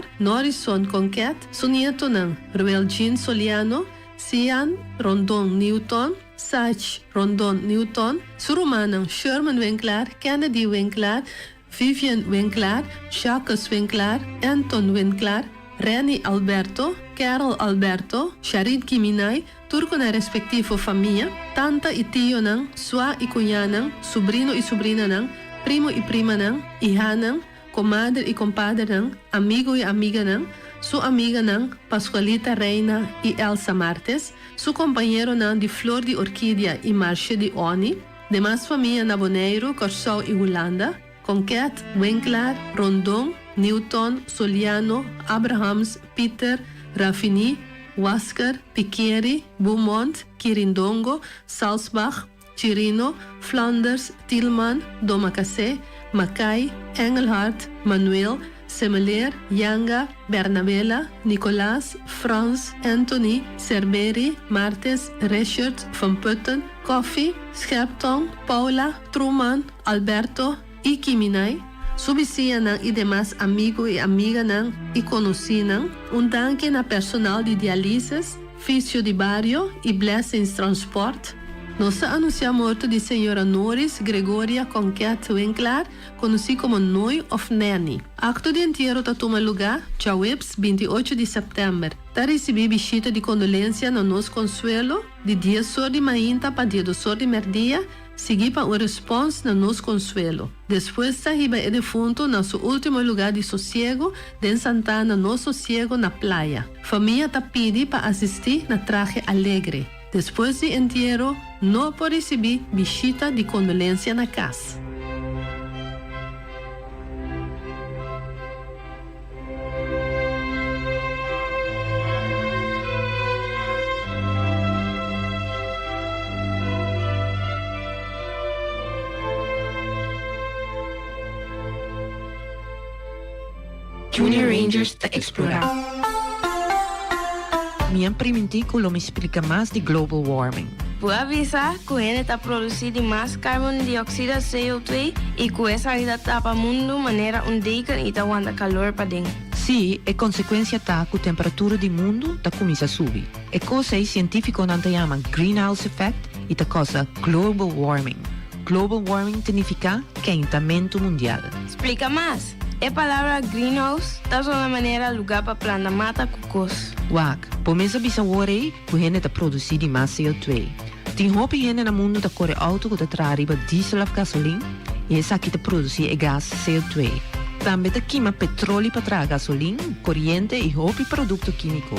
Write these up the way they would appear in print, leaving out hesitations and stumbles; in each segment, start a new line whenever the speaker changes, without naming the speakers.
Winklar, Norison Conquet, su nieto ng Ruel Jean Soliano, Sian Rondon Newton, Sach Rondon Newton, su romanang Sherman Winklar, Kennedy Winklar, Vivian Winklar, Jacques Winklar, Anton Winklar, Reni Alberto, Carol Alberto, Sharid Kiminay, turco na respectivo família, tanta e tio ng, swa e cunha ng, sobrino e sobrina ng, primo e prima ng, hija ng, comadre e compadre ng, amigo e amiga ng, su amiga ng Pascualita Reina e Elsa Martes, su companheiro ng de Flor de Orquídea e Marche de Oni, demais família Naboneiro, Corsau e Holanda, Conquet, Winklar, Rondon, Newton, Soliano, Abrahams, Peter, Raffini, Wasker, Piqueri, Beaumont, Quirindongo, Salzbach, Chirino, Flanders, Tillman, Domacase, Mackay, Engelhardt, Manuel, Semelier, Yanga, Bernabella, Nicolas, Frans, Anthony, Cerberi, Martes, Richard, Van Putten, Koffie, Scherpton, Paula, Truman, Alberto e Kiminay, subisia ng e demais amigo e amiga ng e conheci ng, danke na personal de diálisis, Físio de Barrio e Blessings Transport. Nossa anuncia morto de senhora Norris Gregoria Conquet Winklar, conhecida como Noi of Nanny. Acto de entierro tá toma lugar, Chawips, 28 de setembro. Tá recebi visita de condolência no nos consuelo, de dia sor de mainta para dia do sor de merdia, seguir para o response na nos consuelo. Depois saíba o defunto na seu último lugar de sossego, de Santana no sossego na praia. Família tá pedi para assistir na traje alegre. Depois de entierro, não pode receber visita de condolência na casa.
Junior Rangers te explorar.
Minha primintico me explica mais de global warming.
Por avisar que ele está produzindo mais carbono de oxida CO2 e que essa ainda tapa o mundo de maneira onde e aguenta calor para dentro.
Sim, é consequência tá que a temperatura do mundo tá começa a subir. É coisa que científico não chama greenhouse effect e tá cosa global warming. Global warming significa quentamento mundial.
Explica mais. A palavra greenhouse está só na maneira lugar para plantar mata cocos.
Wak, por mesa bisa worry que gente tá produzindo mais CO2. Tem roupa gente no mundo tá corre auto que tá trariba diesel ou gasolina e essa aqui tá produzir gás CO2. Também tá queima petróleo para trazer gasolina, corrente e roupa produto químico.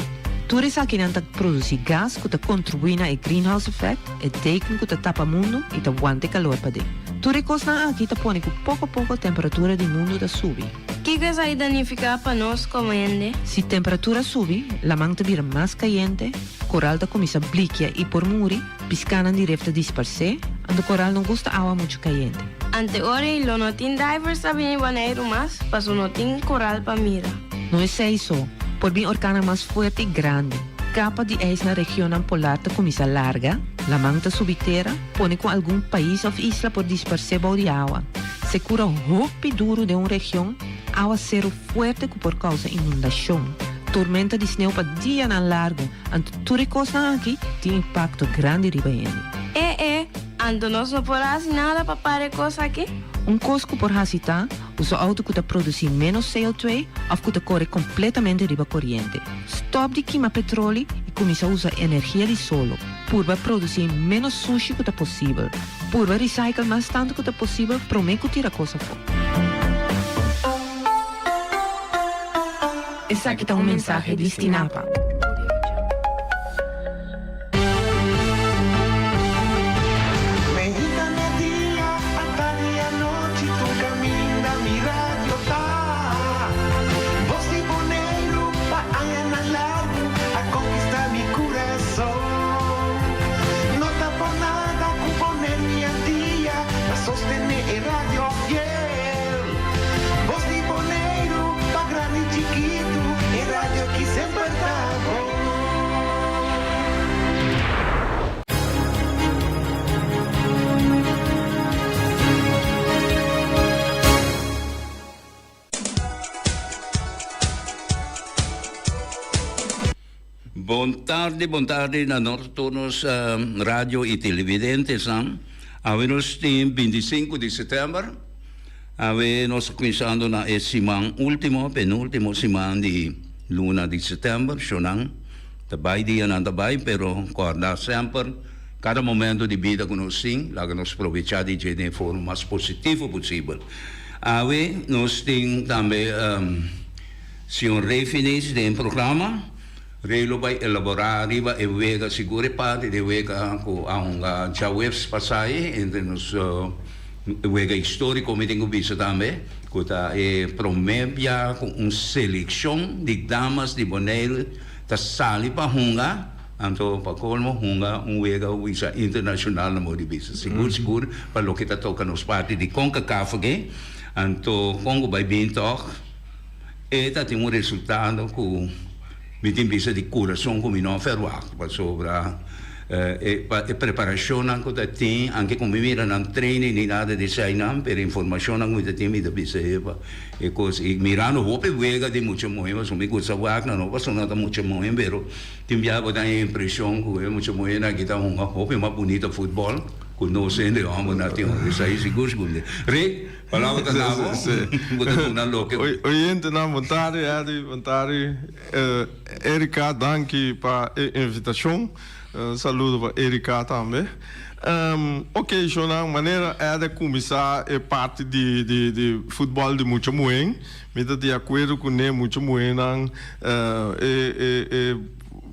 Tudo isso aqui não tá produzir gás que tá contribuindo ao greenhouse effect e teken que tá tapa mundo e tá aguanta calor para dentro. Tudo isso aqui tá põe que pouco a pouco a temperatura do mundo tá subir.
Que isso aí danifica para nós como gente?
Se a temperatura subir, la manta vira mais quente, coral tá começa a bliquear e por muri, piscana direto disperse, and o coral não gosta água muito quente.
Ante ora, lo notin divers sabem banheiro mais, para o notin coral para mira.
Não é isso, por bem orcana mais forte e grande. Capa de eis na região polar tá começa larga, la manta subitera, põe com algum país ou isla por disperse de água. Se cura o roupa duro de uma região, água zero forte por causa inundação. Tormenta de sneeuw para dia na largo, ante tudo coisa aqui tem impacto grande riba ele.
Ando nós não podemos nada para parar coisa aqui?
Cosco por hasita, usa auto que produzir menos CO2 ou que corre completamente riba corrente. Stop de queimar petróleo e começa a usar energia de solo. Purba produzir menos sushi que possível. Purba recycle mais tanto que possível, prometo tirar coisa fora. Essa aqui tá mensagem de Stinapa.
Sostener el radio fiel. Voz de Boneiro, pa grande y chiquito, el radio aquí siempre está
Buon tarde na todos radio e televidentes. Ave nos tem 25 de setembro. Ave nos começando na penúltimo semana de luna de setembro. Xonang, tabay dia na tabay, pero guarda sempre cada momento de vida que nós temos, lá que nós aproveitar de forma mais positiva possível. Ave nos tem também senhor Refinis de programa. Relo vai elaborar riba e vega segure parte de vega com a já webs passai entre nos vega histórico me tenho visto também que tá promete com seleção de damas de Bonaire da sali para hunga anto para colmo hunga vega visa internacional na modi visa seguro para lo que tá toca nos parte de CONCACAF que anto Congo vai bem toc e tá tem resultado com mi timbisa di coração come non ferroato per sopra e preparazione anche da te anche come mira non treni ni nada di sai non per informazione anche da te mi da biseva e così mirano hope vega di mucho moema so mi cosa wagna no passo nada mucho moema vero ti abbiamo da impressione che mucho moema che da un hope ma bonito football con no sende amo na te sai sicuro re palavra da navo vou una loca
Oyente na vontade Erika danke para a invitação saludo para Erika também ok Jonan maneira é de começar a parte de futebol de muito moen me de acordo com ne muito moen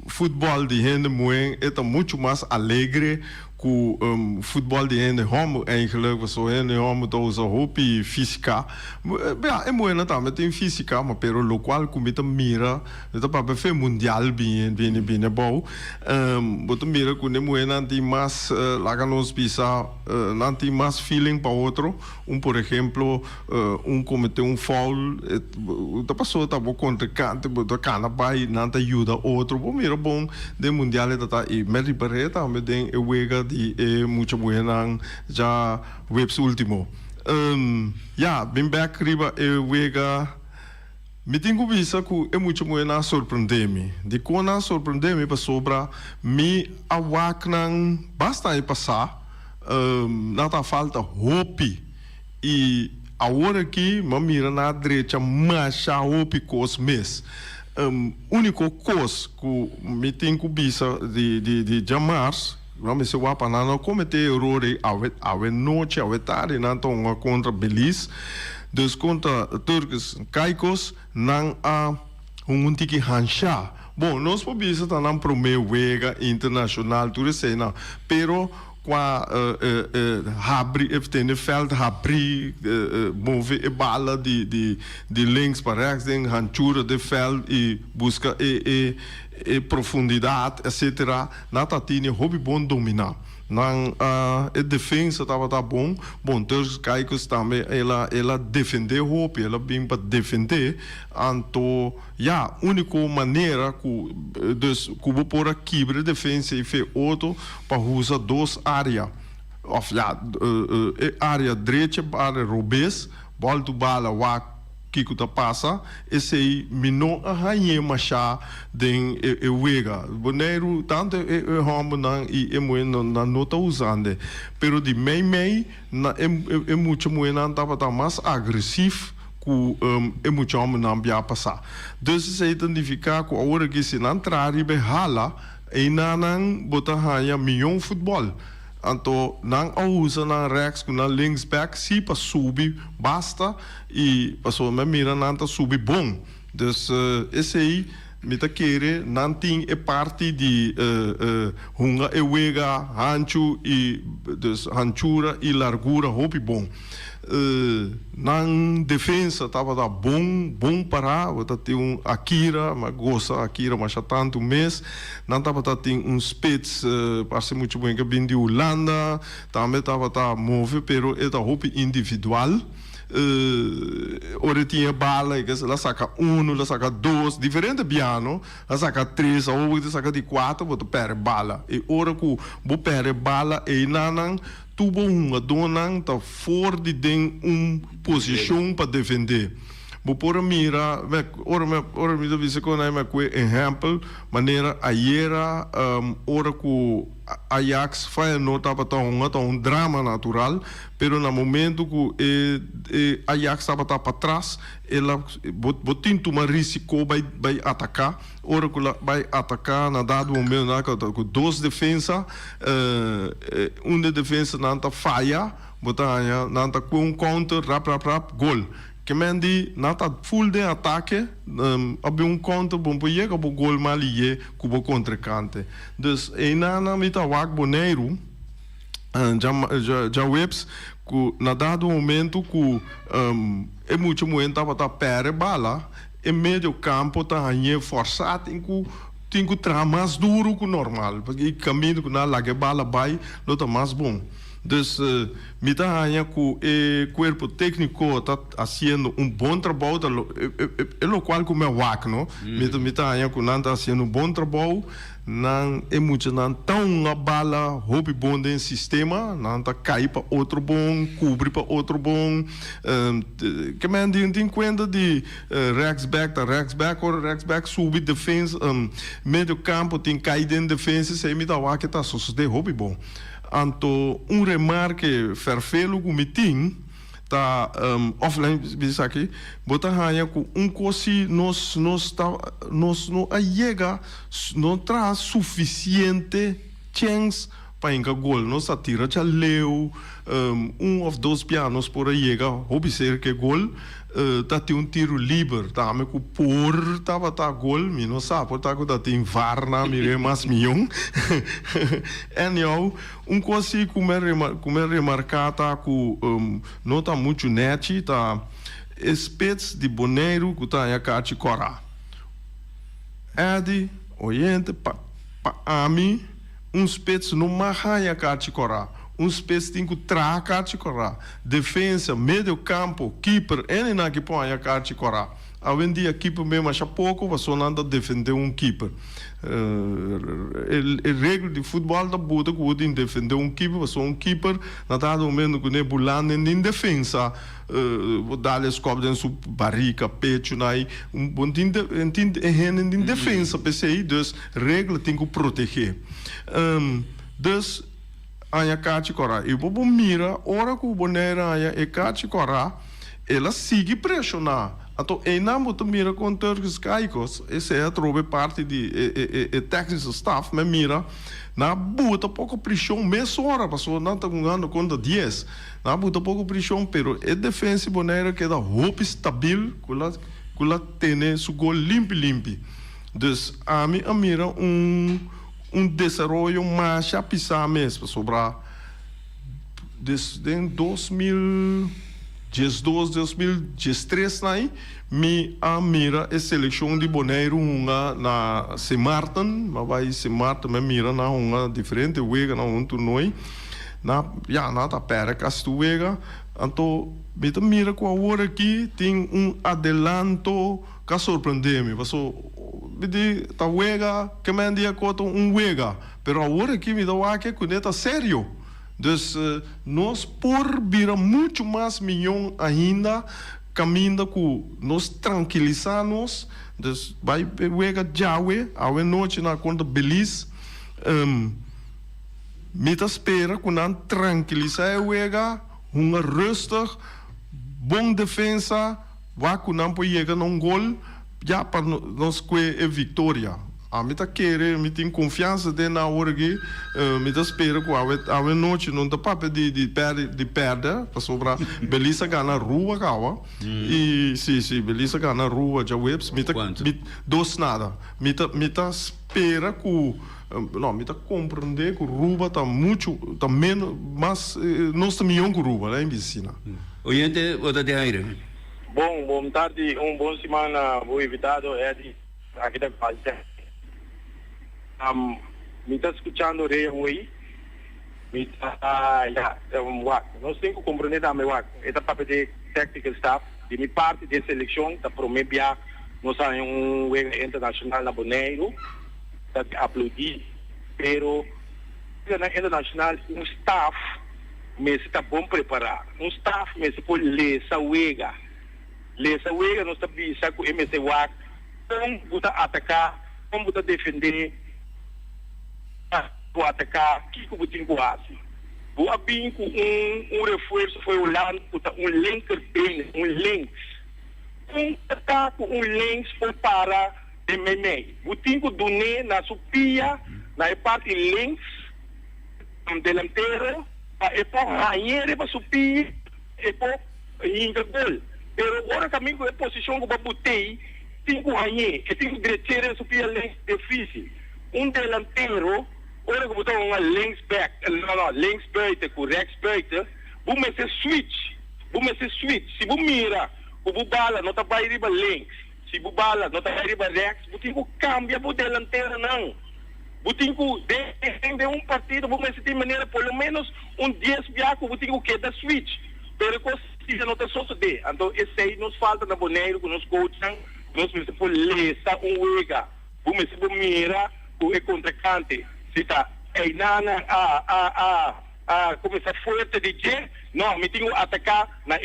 futebol de gente moen é muito mais alegre com futebol de gente homo eigenlijk was zo gente homo dus hopi física é moena também tem física mas pero lo qual como te mira tá para fer mundial bem bom boto mira com ne moena tem mais lá que nos pisa não tem mais feeling para outro por exemplo cometeu foul tá passou tá bom contra cante boto cana bai não te ajuda outro bom mira bom de mundial tá e me reparei também tem wega di muito buena já webs último bem back riba wega me tenho visto que é muito buena surpreender-me de quando surpreender-me para sobra me awaknang basta e passar nada falta hope e agora aqui me mira na direita mas a hope cos mes único cos que me tenho visto de jamars não se wapa não cometer erros ave noite ave tarde não estão contra Belize dos contra turcos caicos não há tiki hansha bom nós podemos estar na primeira vega internacional tudo isso não pero qua abri tem veld abri move e bala de links para rechts den hanchura de veld e busca e profundidade etc nata tine hobby bom dominar não a defesa estava bom todos caicos também ela defender hobby ela bem para defender então única maneira que dus que por aqui defesa e fe outro para usar duas áreas of área direita para robes bola do bala que tá passa esse aí não arranha machá den wega boneiro tanto homo não e não tá usando pero de mei na muito não tava mais agressivo que muito homo não via passar dus se identificar com a hora que se não trari be hala e não botar arranha milhão futebol então não usa na rechts com na links back se para subir basta e passou me mira não tá subir bom dus esse aí me tá querer não tem parte de hunga e wega hanchu e dus hanchura e largura hopi bom não defesa tava bom para botar tem Akira mas gosta Akira mas já tanto mês não tava tem Spitz parece muito bem que vem de Holanda também tava move pero é da hopi individual ora tinha bala que ela saca ela saca dois diferente piano ela saca três ou ela saca de quatro botar per bala e ora que bo per bala e nanang tubo uma dona tá fora de posição para defender por mira, ora me do vise com aí, mas exemplo, maneira aiera, ora que Ajax faz nota para um drama natural, pero no momento que Ajax estava para trás, ela botin uma risco vai atacar, ora que ela vai atacar na dado momento com duas defensas, uma defesa não tá falha, botar não tá com counter rap gol. Que mendi nata full de ataque, abe counter bom para chegar para gol malie cubo contra cante. Dus nana mita wak boneiro, já webs que na dado momento que é muito momento para pere bala, e meio campo tá aí forçado tem que tra mais duro que normal, porque o caminho que na lague bala vai não tá mais bom. Dus me está aí que o corpo técnico está fazendo bom trabalho, é o qual que me wak, não? Me está aí que não está fazendo bom trabalho, não é muito não tão a bala hobby bom dentro do sistema, não está cair para outro bom, cobrir para outro bom, que me tem conta de Rexback subir defesa, meio campo tem cair dentro de defesa, se me está wak está só de hobby bom. Anto remarque vervelo que me tem tá offline bisa aqui botar hanya com cosi nos não chega não traz suficiente chance para enga gol nós atira já leu ou dois pianos por aí chega observa que gol tá tem tiro livre tá me com por tava tá gol me não sabe tá com tá tem varna me mais milhão anyhow coisa como remarcar tá com não tá muito net tá espécie de boneiro que tá aí cá de cora oriente pa ami espécie no marraia cá de cora espécie tem que tracar de cora defesa meio campo keeper ele não que põe a cá de cora hoje em dia keeper mesmo acha pouco vai só nada defender keeper regra de futebol da buta que pode defender keeper só keeper na dado momento que ne bulando em defesa dar as cobras dentro barriga pecho nai bom tem em defesa pensei dus regra tem que proteger dus aya kati kora e bobo mira ora que o boneira aya e kati kora ela sigue pressionar então e não muito mira com turcos caicos esse é trobe parte de técnico staff mas mira na buta pouco pressão meia hora passou não tá ganhando conta 10 na buta pouco pressão pero é defesa boneira que dá hope stabil kula tem su gol limpo dus a mira desenvolvimento mais chapisar mesmo sobre desde 2012, 2013 aí me mira a seleção de boneiro na Sint Maarten, mas vai Sint Maarten me mira na diferente wega na torneio na tá pera castuega então me mira com a hora aqui tem adelanto que surpreende-me tá wega que me dia conta wega pero agora aqui me dá que coneta sério dus nós por vira muito mais milhão ainda caminho com nós tranquilizarmos dus vai wega jawe a noite na conta Belize me tá espera com não tranquilizar wega rustig bom defesa vai com não pode chegar num gol já para nós que é vitória a mim tá querer me tem confiança de na hora que me tá espera que a noite não dá para de perder para sobrar Belisa ganha rua caua e sim Belisa ganha rua já webs me tá dois nada me tá espera que não me tá compreender que rua tá muito tá menos mas nós tá milhão que rua lá em Vicina
Oyente, bota de aire.
Bom tarde, bom semana, vou invitado Edi aqui da Paz. Me está escutando hoje, me está nós temos que compreender também esta parte de technical staff de minha parte de seleção da Promebia nós temos internacional na Boneiro está aplaudir, pero na internacional staff mas está bom preparado staff mas pode ler essa wega Lesa wega nós bisa com MSC WAC, como buta atacar, como buta defender, o atacar, que butin quase. O abin com reforço foi o lado, linker bem, links. Atacar com links foi para de meme. Butin com dune na supia, na parte links, delantera, e por rainha para supir, e por gol. Pero agora caminho com a posição que eu botei, tem que rainha, e tem que direita supir links difícil. Delantero, ora que botar links back, links buiten, correct buiten, você se switch, se você mira, o bala não tá para ir para links, se o bala não tá para ir para rex, você tem que cambiar o delantero não. Você tem que defender partido, você tem maneira, pelo menos 10 biacos, você tem que dar switch. Pero se não está só de, então esse aí nos falta na boneiro, que nos coacham, nós precisamos lesa wega, você se mira, o contracante. Se está aí começar forte de G, não, me tenho que atacar na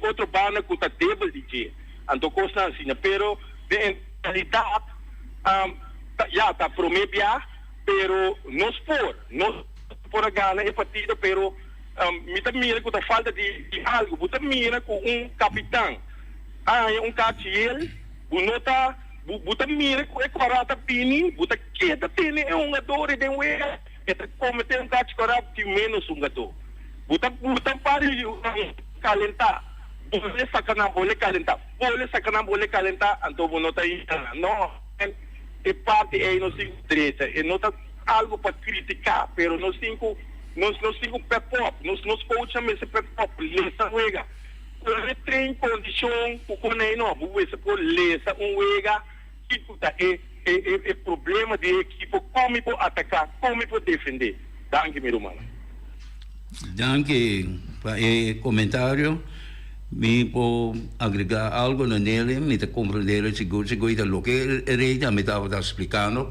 outro banda que está débil de G. Então, coisa assim, pero de realidade, já está promebia, pero nós por a gana é partida, pero me está mira que está falta de algo, você mira com capitão, cartier, não está buta mira com corata pini, buta queda pini é ador de wega, eta cometer catch corrupto menos ador. Buta pare calentar. Boleh sakana boleh calentar, então não tá aí. Não, é parte aí nós cinco direita, e não tá algo para criticar, pero nós cinco pep up, nós coachamos esse pep up, lesa wega. Trein condição, com nem não, você pode lesa wega. É problema de equipe, como pode atacar, como pode defender. Danke, meu irmão.
Danke para o comentário. Me pode agregar algo nele, me te compreender seguro o que ele me estava explicando.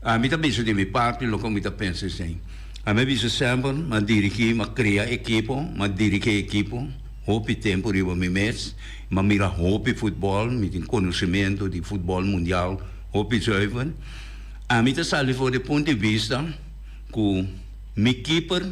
A mim também de minha parte, o que eu penso assim. A mim penso sempre, mas dirigir, mas criar equipe, mas dirigir equipe. Hope tempo riba me mês, mas mira hope futebol, me tem conhecimento de futebol mundial, hope zuiver. A mim tá sali for de ponto de vista que me keeper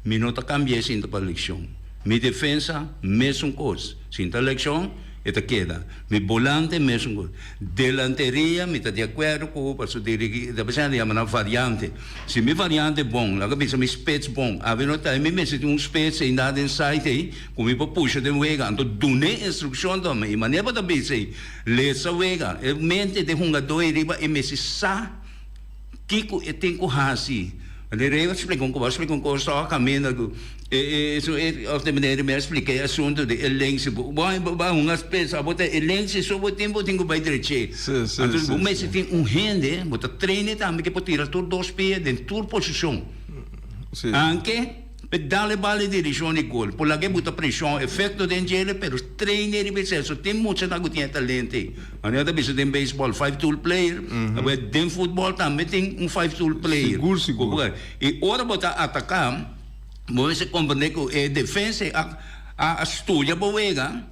me não tá cambiando sem a eleição, me defesa mesmo coisa, sem a eleição eta queda, me volante mesmo coisa, delanteria me tá de acordo com para dirigir, da pessoa de uma variante, se me variante bom, lá que pensa me spets bom, a ver nota me mesmo tem spets em nada inside aí, como me puxa de wega, então dune instrução também, mas neba da base, lesa wega, mente de jogador riba e mesmo sa, kiko e tem com hasi. Eu explico um pouco só caminho isso é de maneira me expliquei assunto de elenco vai umas pessoas botar elenco só o tempo tem que vai direito então mas se tem rende botar treine também que pode tirar todos os pés dentro toda posição anche pedale bale direzione gol por lá que bota pressão efeito de angele pero treine ribesso tem muito na gutinha talento mas eu também tem baseball 5 tool player mas tem futebol também tem 5 tool player seguro e hora botar atacar você compreende que a defesa a estudia boega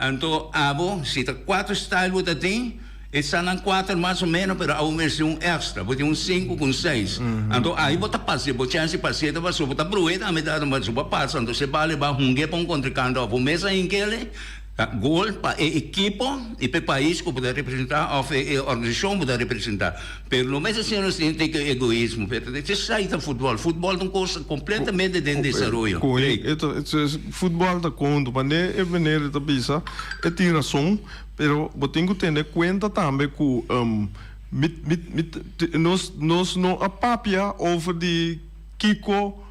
então abo se tá 4 style botar tem está na 4 mais ou menos, pero há uma versão extra, bote 5 com 6. Então aí bota passe, bote chance passe, tá passou, bota brueta, a metade mas suba passa, então se vale ba hungue para contra-canto, a mesa em que ele gol para a equipe e para o país que pode representar, ou a organização pode representar. Pero no mês assim nós temos que egoísmo, pero se sai do futebol é uma coisa completamente de desenvolvimento.
Correto, futebol da conta, mas é maneira de pensar, é tem razão, pero eu tenho que ter conta também que nós não apapia over de Kiko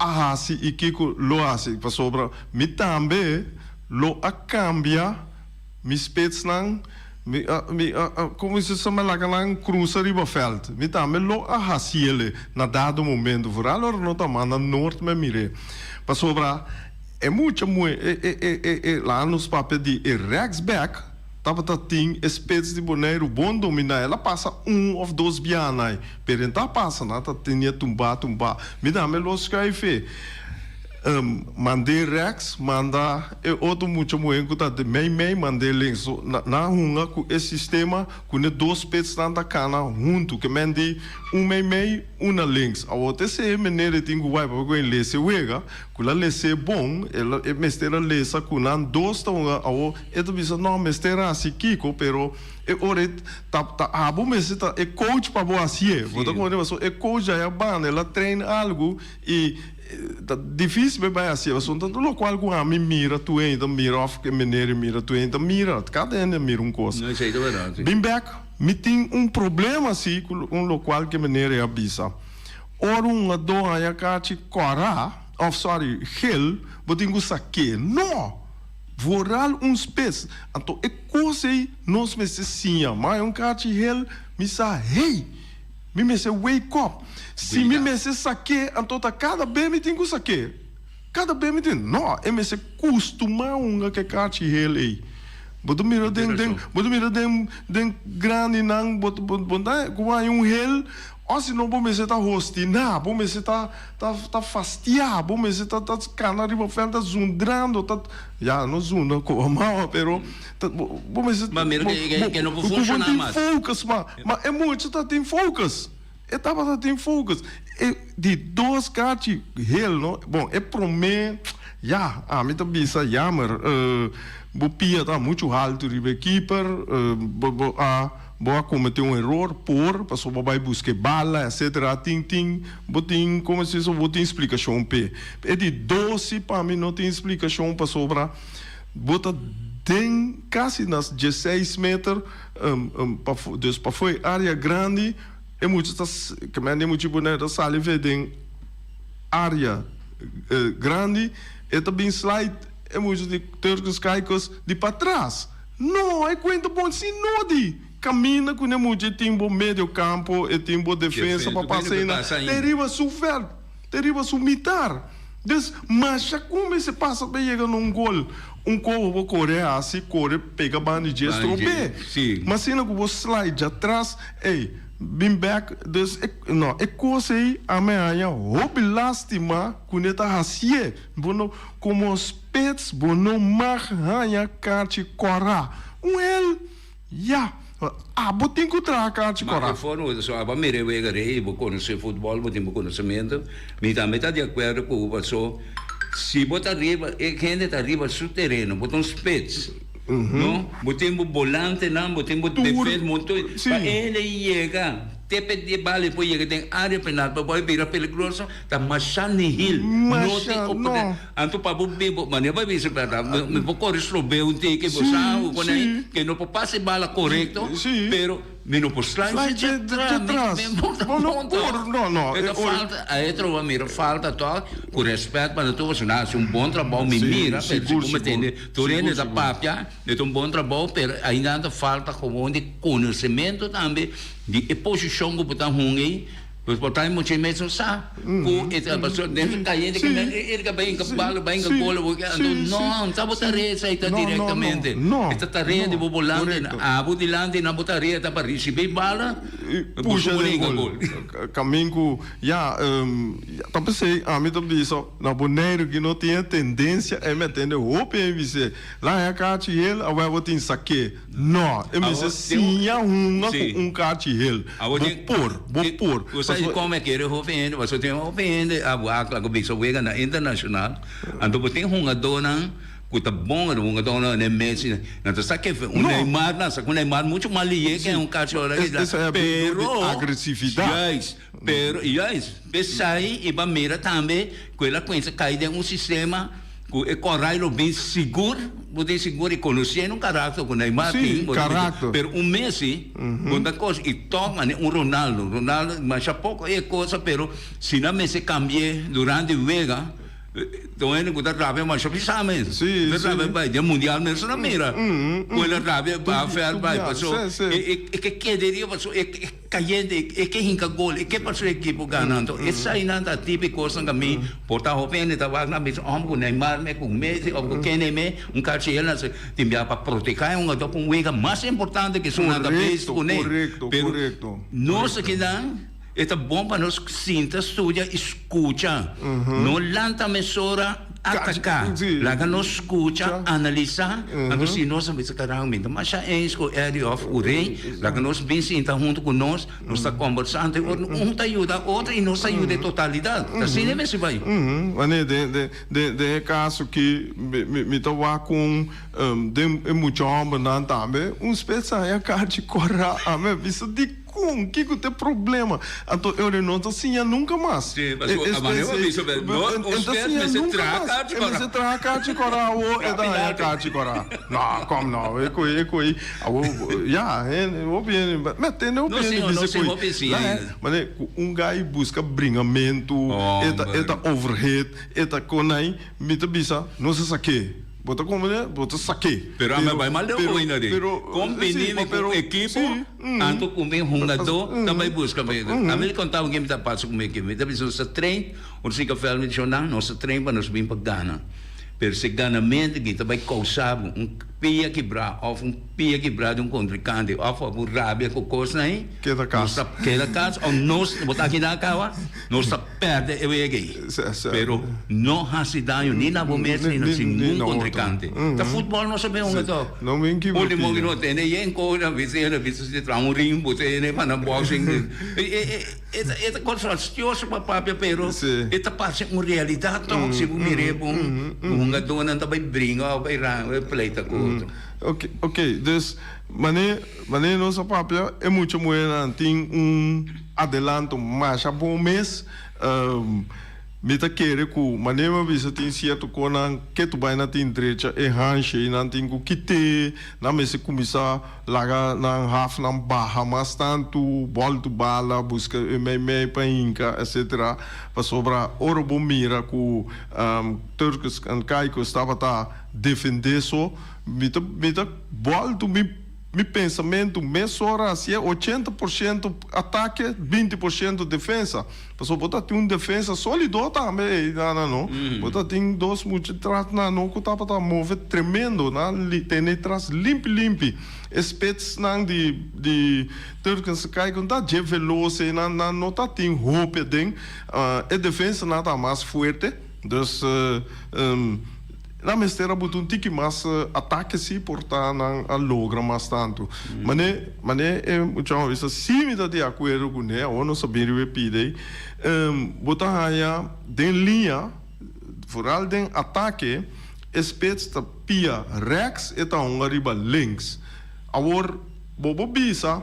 ahasi e Kiko loasi, para sobra, me também lo a cambia, me spetsnang, como se chama lá que cruza ribaveld, me também lo ahasi ele na dado momento, vooral er não tá na norte me mire, para sobra é muito lá nos papéis de Rexback. Tava tem espécie de boneiro bom dominar, ela passa 1 ou 2 bianai, perenta passa, nada tinha tumba, me dá melos caife. mandei rex, manda outro muito muito tá de meio mandei links. So, na hunga com esse sistema com dois pets na cana junto que mande meio uma links. A outra se maneira tem que vai para quem lê se wega, com la lê se bom, ela é mestera lê sa com nan dois tão a o é do bisa não mestera assim kiko, pero é ore tá abo meseta é coach para boa assim. Você quando você é coach já é banda, ela treina algo e tá difícil bem assim, mas tanto local com a mira tu ainda mira off que maneira mira tu ainda mira, cada ano mira coisa.
Não sei da verdade.
Bem back, me tem problema assim com local que maneira é abisa. Ora doa a cati cora, sorry, hell, botinho saque. Não. Voral space. Então é coisa aí nós me se mas cati hell, me sa hey. Me se wake up. Se me se saque, então cada bem me tem que saque. Cada bem me tem. Não, é me se costuma que cati ele aí. Boto mira den grande nang boto com hel. Ou se não me se tá hostina, me se tá fastiar, me se tá cana riba felta zundrando, já não zunda como mal, pero me se.
Mas mira que não funciona mais.
Focus, mas é muito tá tem focus. Etapa tem focus. De dois cartas hel, não? Bom, é para mim, já, me tá bisa jammer. Bopia tá muito alto riba keeper, boa cometeu erro por passou vai buscar bala, etc. Botin como se isso botin explicação p. É de 12 para mim não tem explicação para sobra. Bota tem quase nas 16 metros, para foi área grande. É muito que é muito bonito, sala vem área grande, é também slide, é muito de tercos caicos de para trás. Não, é quando bom se não de camina com muito tempo meio campo, e tempo defesa para passar na deriva suffer, deriva sumitar. Des mas já como se passa para chegar num gol, vou correr assim, correr pega bande de gesto B. Mas se não vou slide atrás, bem back, dus não, coisa aí a minha hobby lástima quando está assim, bono como os pets, bono marranha carte cora, el, já, botem que tra carte cora.
Mas fora só a mire vegarei, vou conhecer futebol, vou ter conhecimento, me também está de acordo com o pessoal, se botar arriba, gente está arriba do terreno, botam os pets. No, botembo volante não, botembo defesa muito, para ele chega, tepe de bala depois chega tem área penal, para vai virar perigoso, tá machando hil, não tem oportunidade, anto para bebo, mas não vai ver se para, me vou correr sobre um take, você que não pode passar bala correto, pero me não pode slide de trás, não, falta, aí trova mira falta tal, com respeito para todos, se bom trabalho me mira, como entende, torrente da papia, é bom trabalho, pero ainda falta como de conhecimento também, de posição que botar ruim, pois botar muito mesmo sabe, com essa pessoa dentro caindo que ele que bem com bala, bem com bola, não, tá botar essa aí diretamente, esta tarefa de volante, vou de lande na botaria tá para receber bala,
puxa o gol, caminho já, tá pensei, a mim também isso, na boneiro que não tinha tendência, me entende, o PMC, lá é a carte ele, agora vou ter saque, não, me sim um carte ele, vou pôr.
Você como é que ele ofende, você tem ofende, a boaca que bisa wega na internacional, ando botem dona, que tá bom, dona né Messi, não tá sabe que o Neymar, nossa, o Neymar muito mal que é cachorro aqui,
pero agressividade,
pero pensai e ba mira também, que ela coisa cair em sistema é correio bem seguro, você seguro e conhecendo caráter com Neymar,
caráter.
Pero Messi, quando coisa e toma Ronaldo, mas há pouco é coisa, pero se não Messi cambie durante o vega, então ele quando trabalha mais sabe, vai de mundial mesmo na mira, quando trabalha para fazer vai passou, que quereria passou, caindo, que hinca gol, que passou equipe ganhando, essa aí não tá típico coisa que mim, portar o pênis tá vai na mesma com Neymar, com Messi, ou com quem um cartão lá, tem para proteger outro com o mais importante que são nada vez com ele,
correto.
Nós aqui não Esta bom para nós sinta, estuda, escuta. Não lanta mesora atacar. Laga nós escuta, analisar. Então se nós sabemos que realmente, mas já é isso que area of urei. Laga nós bem sinta junto com nós está conversando, tá ajuda outra e nós ajuda totalidade. Assim é mesmo vai.
Mas de caso que me tava com de muito homem não também, espécie é carte corra, a mim isso de com que tem problema, então eu não tô assim nunca mais.
Sim, mas a maneira disso, não
você traca de cora ou é da carte cora. Não, como não? É coi. Já, eu bem, mas tem não bem disso. Mas gajo busca bringamento, eta overhead, eta conai, mita bisa, não se saque. Bota como né? Bota saque.
Pero a vai mal deu ainda de. Combinando com equipe, anto com bem jogador, também busca bem. A mim contava que me tá passando com equipe, me tá pensando se trein, ou se que faz mencionar, nosso trein para nós vir para Gana. Pero se Gana mente que também causar pia quebrar, ou pia quebrar de contrincante, ou rábia com coisa aí.
Queda casa.
Queda casa, ou nós botar aqui na cava, nós perde eu aqui. Pero não hace daño nem na bomesa nem nenhum contrincante. Da futebol nós sabemos então.
Não vem que
o limão que não tem nem coisa, vizinha, se traz ring, bote nem para boxing. Essa coisa astiosa para papel, pero esta parte uma realidade tão se mirebo, jogador não também brinca, vai pleita com
Ok, dus wanneer nossa papel é muito bueno, tem adelanto mais a bom mês, me tá querer que maneira visa tem certo conan que tu vai na tem direita e hanche e não tem que te na me se começar laga na half na barra mas tanto volta bala busca me para inca etc para sobra oro bom mira que turcos and caico estava tá defender so me tá volta meu pensamento, mesora se é 80% ataque, 20% defesa. Porque botar tem defesa sólido também, não. Botar tem dois muito trás, não, que tá para mover tremendo, não, tem atrás limpo. Espets não de turcos cai com tá de veloz, não tá tem roupa den, a defesa não tá mais forte, dus na mestera botou tiki mais ataque se portar na logra mais tanto. Mané é muito isso se me dá de acordo com né, ou não saber o pide, botar aí den linha, vooral den ataque, espets ta pia rechts e ta riba links. Agora bobo bisa,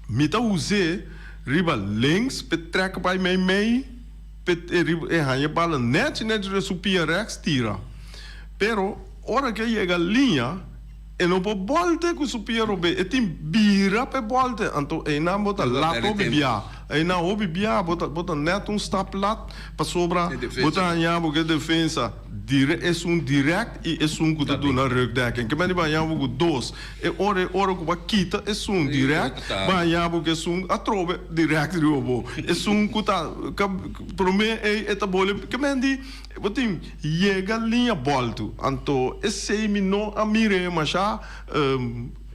me ta use riba links, petrek bij mij, e bala net de pia rechts tira. Pero, ora que chega a linha, e não pode volte com o superior, e tem bira para volte. Então, e não bota lá para bibia. E não bibia, bota net stap lá para sobra, bota a porque defesa é direct e é que do na rugdekking. Que meni vai com dois. E ora que vai quita é direct, vai porque é atrobe direct robo. É que tá para mim é tabole. Que meni botim chega linha volto. Então, esse não a mire mas já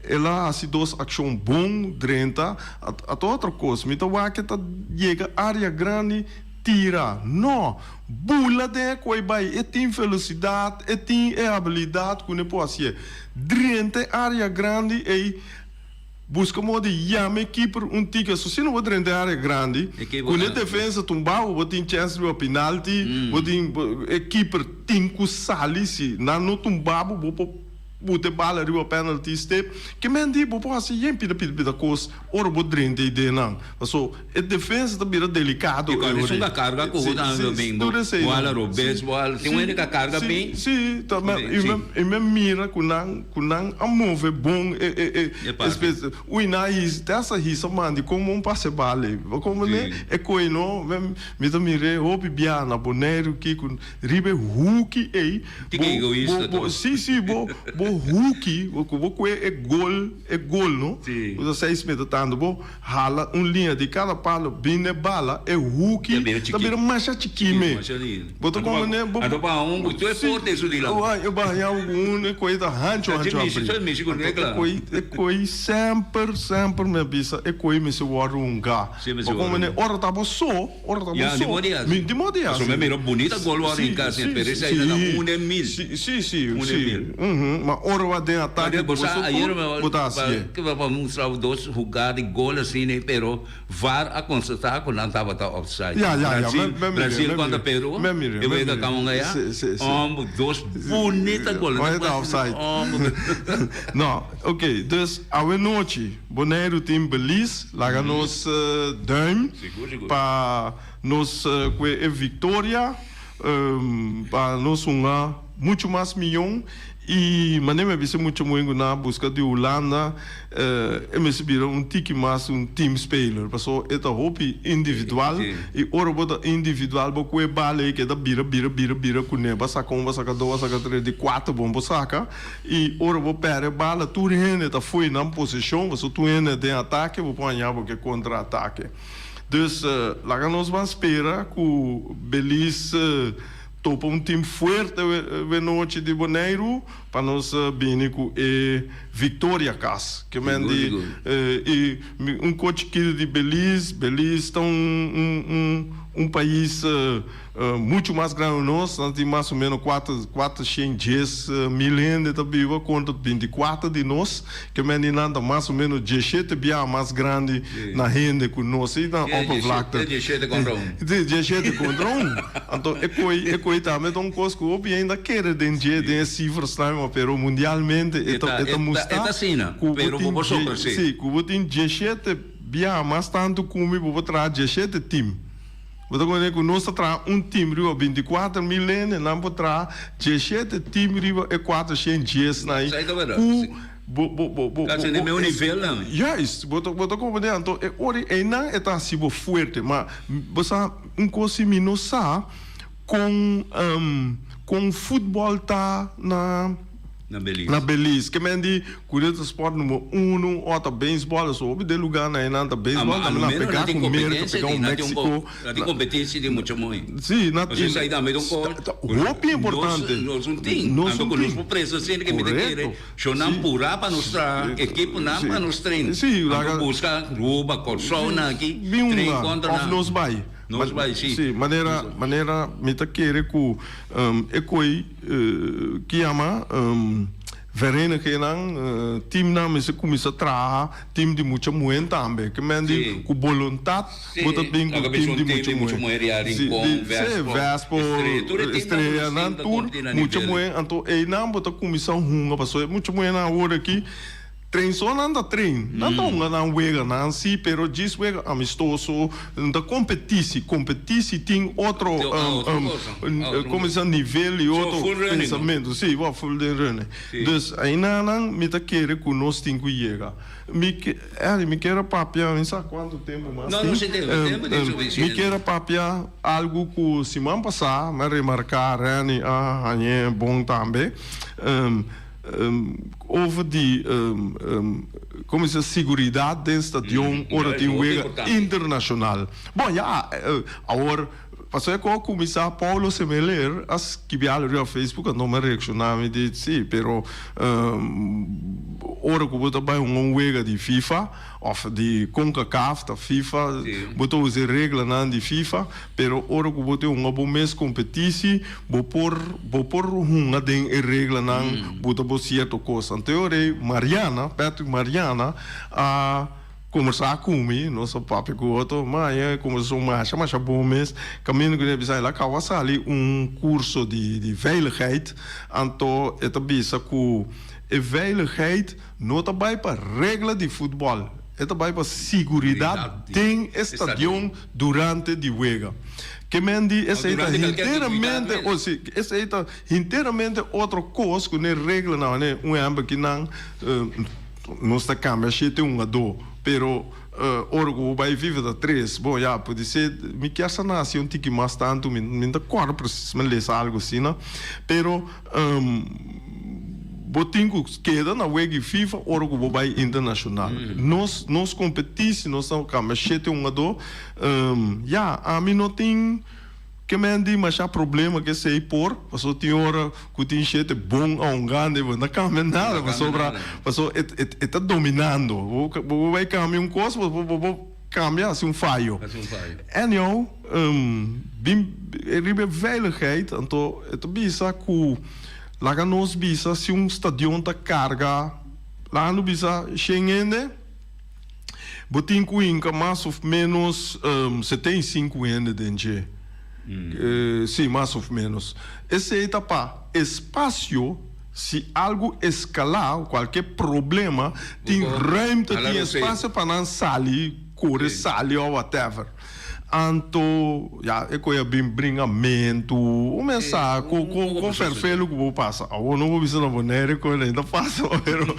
ela assim dois ação bom drenta a outra coisa me tá que tá chega área grande tira não bula de coi vai e tem velocidade e tem habilidade que não pode ser drenta área grande e busca modo chame keeper ticket se não drenta área grande com a defesa tumbau você tem chance de penalti você tem keeper tem que sair se não tumbabo bote bala riba penalty step que mendi bo assim em pida coisa ora bo drente ide não so a defesa também delicado
e quando isso da carga com o dando bem bola ro baseball tem uma carga bem
sim também e me mira com não a move bom espécie o inais dessa risa mandi como passe bale como né é coi não me to mire hopi biana boneiro que com ribe huki ei
que egoísta
sim bo Hulk, o é gol, não?
Sim.
Usa 6 metros tanto, bo hala linha de cada palo, bine bala, é Hulk, também mais chiquime. Botou como né?
Ando pa tu é forte isso de lá.
Eu vai algum coisa rancho é coi sempre me bisa é coi me se warunga. Como né? Ora tava só, de modia.
Só me miro bonita gol warunga, assim, parece ainda na 1.000.
Sim. Mas ora vai de ataque.
Que vai mostrar os dois jogar de gol assim, né? Pero VAR a constatar que não estava offside. Brasil contra Peru. Eu vejo da Camongaia. Dois bonita gol.
Não é offside. Não, ok. Dus a noite, boneiro tem Belize, lá nos duim para nos vitória, para nos muito mais milhão. E maneira me disse muito na busca de Holanda, me viram tiki mais team speler, passou esta hobby individual e ora bota individual bo que bale que da bira com neba saca saca dois saca três de quatro bombo saca e ora bo pere bala tu rende tá foi na posição, você tu rende de ataque, vou apanhar porque contra-ataque. Dus lá nós vamos esperar que Belize topa time forte de noite de Bonaire para nós vir com Victoria Cas que mande e coach de Belize está país muito mais grande nós tem mais ou menos 410 milhões de viva contra 24 de nós que mande nada mais ou menos 17 bia mais grande na renda com nós e na oppervlakte
17 contra 1
17 contra 1 então é coi também então coisa que ainda quer de cifras também pero mundialmente é mostrar
pero vou soprar
sim que tem 17 bia mais tanto como vou trazer 17 time. Você conhece nós traz time riba 24 milhões, não vou trazer 17 time riba é 410 na aí.
Caso nem meu nível não.
Yes, botou como de então é ori é não é tá se forte, mas você coisa minosa com futebol tá na Belize. Que mendi cuidado esporte número 1, outra beisebol, só de lugar na enanta beisebol, também na pegar com América, pegar México.
Na competência de muito muito.
Sim, na
isso aí também
roupa importante.
Nós não preso assim que me querer. Eu não pura para nossa equipe não para nos treinos.
Sim, lá
buscar roupa, colchona aqui, treino contra
nós vai.
Nós vai sim.
Sim, maneira me tá querer que que ama verena que não time não me se começa a trabalhar time de muita mulher também que mende com vontade bota bem com time de muita mulher Vespo estreia na tour muita mulher então aí não bota comissão runga passou muita mulher na hora aqui trein só não anda trein não não wega não sim pero diz wega amistoso da competição tem outro como se nível e outro pensamento sim vai full de rene dus aí não me tá querer que nós tem que chegar me quer papiar não sei quanto tempo mais
não sei tempo
me quer papiar algo que semana passada me remarcar rene é bom também over die como se seguridade do estadião ora tem internacional. Bom, já agora passou com o comissário Paulo Semeler as que vieram no Facebook não me reaccionaram e disse sim, pero ora que botou bem wega de FIFA ou de CONCACAF da FIFA botou as regras não de FIFA pero ora que botou bom mês competição vou por uma de regra não botou certo coisa anterior Patrick Mariana a conversar comigo, nosso papo com o outro, mas começou mais bom mês, caminho que ele disse lá, que ali curso de veiligheid, então é também isso que a veiligheid não está bem para regra de futebol, é também para segurança tem estadião durante de jogo. Que mendi essa inteiramente, ou seja, essa inteiramente outra coisa que não regra não, né, amba que não está câmbio, se tem dor. Pero orgo vai viver da 3 bom já pode ser me quer essa nação tique mais tanto me da corpo me lesa algo assim não pero botinho queda na wegi FIFA ora que vai internacional. Nos competição, nós estamos com a machete a mim não tem que me diz, mas há problema que sei por, passou tem hora que tem gente bom a grande, não cambia nada, passou está dominando, vai cambiar coisa, vou cambiar assim falho. Anyhow, ribe veiligheid, então het bisa que lá nós bisa se stadion ta carga, lá no bisa Schengen, botin cuinca mais ou menos 75 anos dentro. Sim, mais ou menos. Essa etapa, espaço, se algo escalar, qualquer problema, tem ruimte, tem espaço para não sair, correr, sair ou whatever. Então, eu coia bringamento, o mensagem, com ferfelo que vou passar. Eu não vou dizer na boneira, que ainda passa, pero,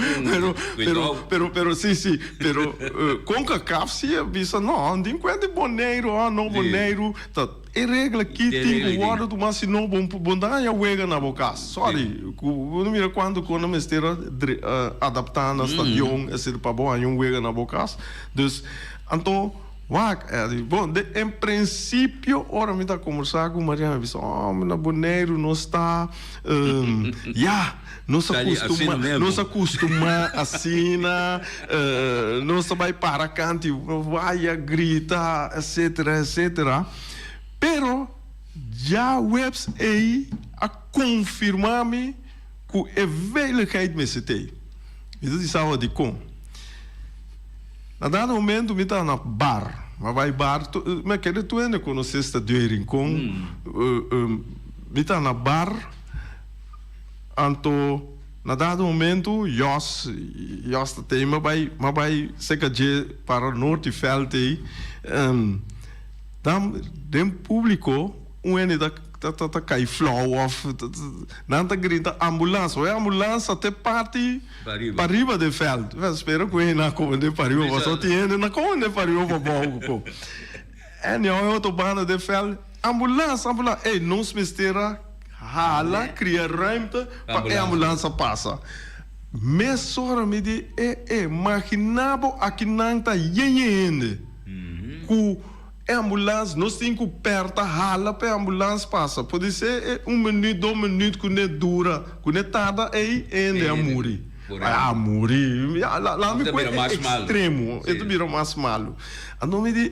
sim, pero, com cacaf, se avisa, não tem coisa de boneiro, não boneiro, é regra que tem o hora do mas se não bom dar a wega na boca. Sorry, não mira quando não me esteja adaptando a estadião, esse para bom a wega na boca. Então, bom, em princípio, ora me está conversando com Maria, me disse, na boneiro não está, não se acostuma assim, não se vai para canto, vai a gritar, etc. Pero já webs aí a confirmar-me que é veiligheid me citei. Isso de saúde com. Na dado momento me está na bar, mas vai bar, mas querer tu ainda conhecer esta deurin com, me está na bar, então na dado momento Jos tem, mas vai seca de para norte veld aí, dan público ainda tá cai flow off, não tá grita ambulância até parte para riba de veld. Espero que ainda como de para riba, só tem na como de para riba bom. Não eu tô banda de veld, ambulância, ei, não se mistera, hala, cria ruimte para a ambulância passa. Mas só me diz, imaginabo aqui não tá yenhende, ambulância, nós temos que perto, hala para a ambulância passa. Pode ser 1 minuto, 2 minutos, que não dura, que não tarda, ainda morrer. Morrer. Lá me coisa extremo, isso vira mais malo. Então me diz,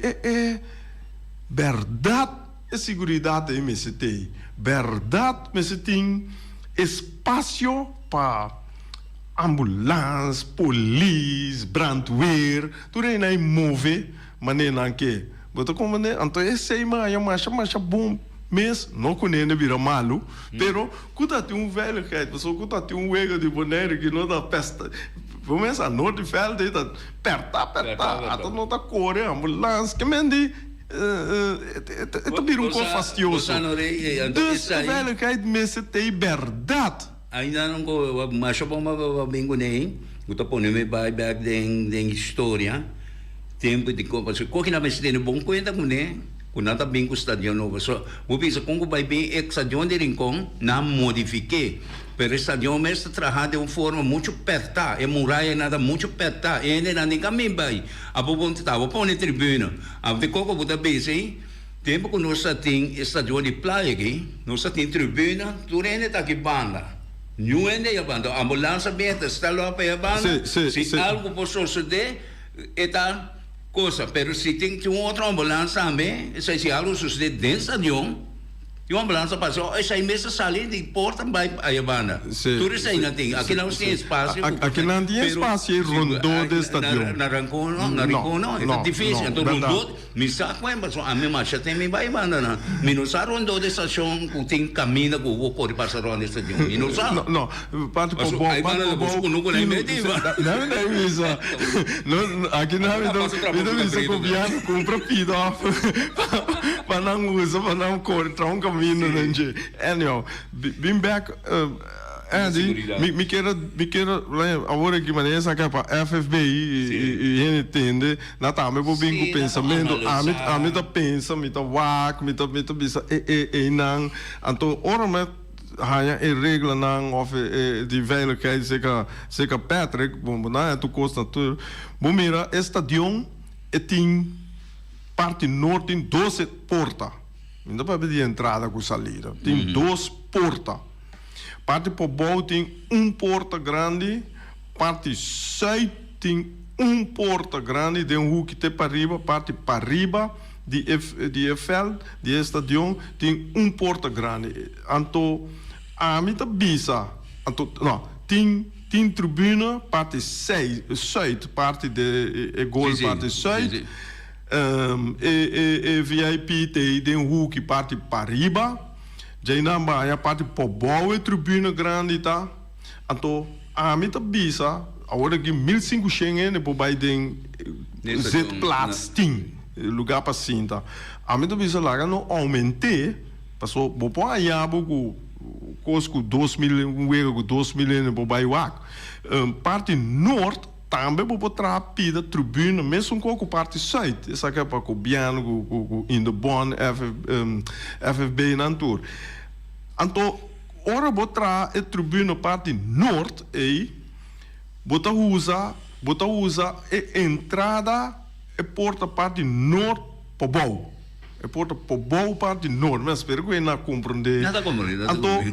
verdade, é segurança aí me se tem. Verdade, me se tem espaço para ambulância, polícia, brandweer, tudo aí move, maneira que então esse aí é bom mês, não conhece vira malo, pero quando tem velho que é, pessoa quando tem wega de boneiro que não dá pesta, vamos pensar, não de velho, está aperta, até não está corre, ambulância, que mendi, vira coisa fastioso. Desse velho que é de mês tem verdade.
Ainda não go, mas eu vou bem com ele, eu estou pondo back den história. Tempo de compras, qualquer na vez tem bom conta com ele, quando está bem com o estadião novo, só vou pensar como vai bem o estadião de Rincón, não modifiquei, pero o estadião mesmo trabalha de uma forma muito apertada, a muralha nada muito apertada, e ainda não caminha bem, a população estava pondo na tribuna, a ver como você pensa, tempo que nós temos estadião de praia aqui, nós temos tribuna, tudo ainda está aqui banda. Não ainda é banda, a ambulância bem está lá para a banda, se algo possa suceder, está coisa, pero se tem outra ambulância também, se algo suceder dentro do estadião, e uma ambulância passou, essa aí mesmo sai de porta vai a banda. Tudo isso aí não tem, aqui não tem espaço.
Aqui não tem espaço e rondou do estadião.
Na Rincón não, é difícil. Então rondou, me sabe mas a minha marcha tem me vai banda não. Me não sabe rondou da estação, que tem caminho que eu vou poder passar rondou do estadião. Me não sabe.
Não, parte por bom,
não nem mediva.
Não é isso. Aqui não é isso que o viado compra pido para não usar, para não correr, tronca Anyhow, being back, Andy, me quero agora que maneira sacar para FFB e entende, na tá, me vou bem com pensamento, a me tá pensa, me tá wak, me tá bisa, não, então ora me hanya in regelen nang of die veiligheid zeker Patrick bom na tu kost natuur bomira estadion etin parte norte in 12 porta ainda para de entrada com salida tem 2 porta parte por bom tem porta grande parte sul tem porta grande de hoek te para riba parte para riba die veld, die stadion, tem porta grande. Anto, a mim tá bisa. Anto, não, tem tribuna, parte zuid, parte de gol, parte zuid. VIP tem hoek, parte para riba. Jainamba, a parte por boa, tribuna grande, tá? Anto, a mim tá bisa. Agora que 1.500 Schengen, por baixo tem Z-Platz, tem. Lugar para cinta. A mim também se lá não aumentei, passou bom para aí com cosco 2 milhões com 2 milhões por bairro. Parte norte também vou para pida tribuna, mesmo com parte sul. Essa aqui é para Cobiano, com Indebon, FFB na tour. Então, ora vou para a tribuna parte norte e bota usa a entrada e porta parte norte para bom. E porta para bom parte norte. Mas espero que não compreender.
Nada compreender.
Então,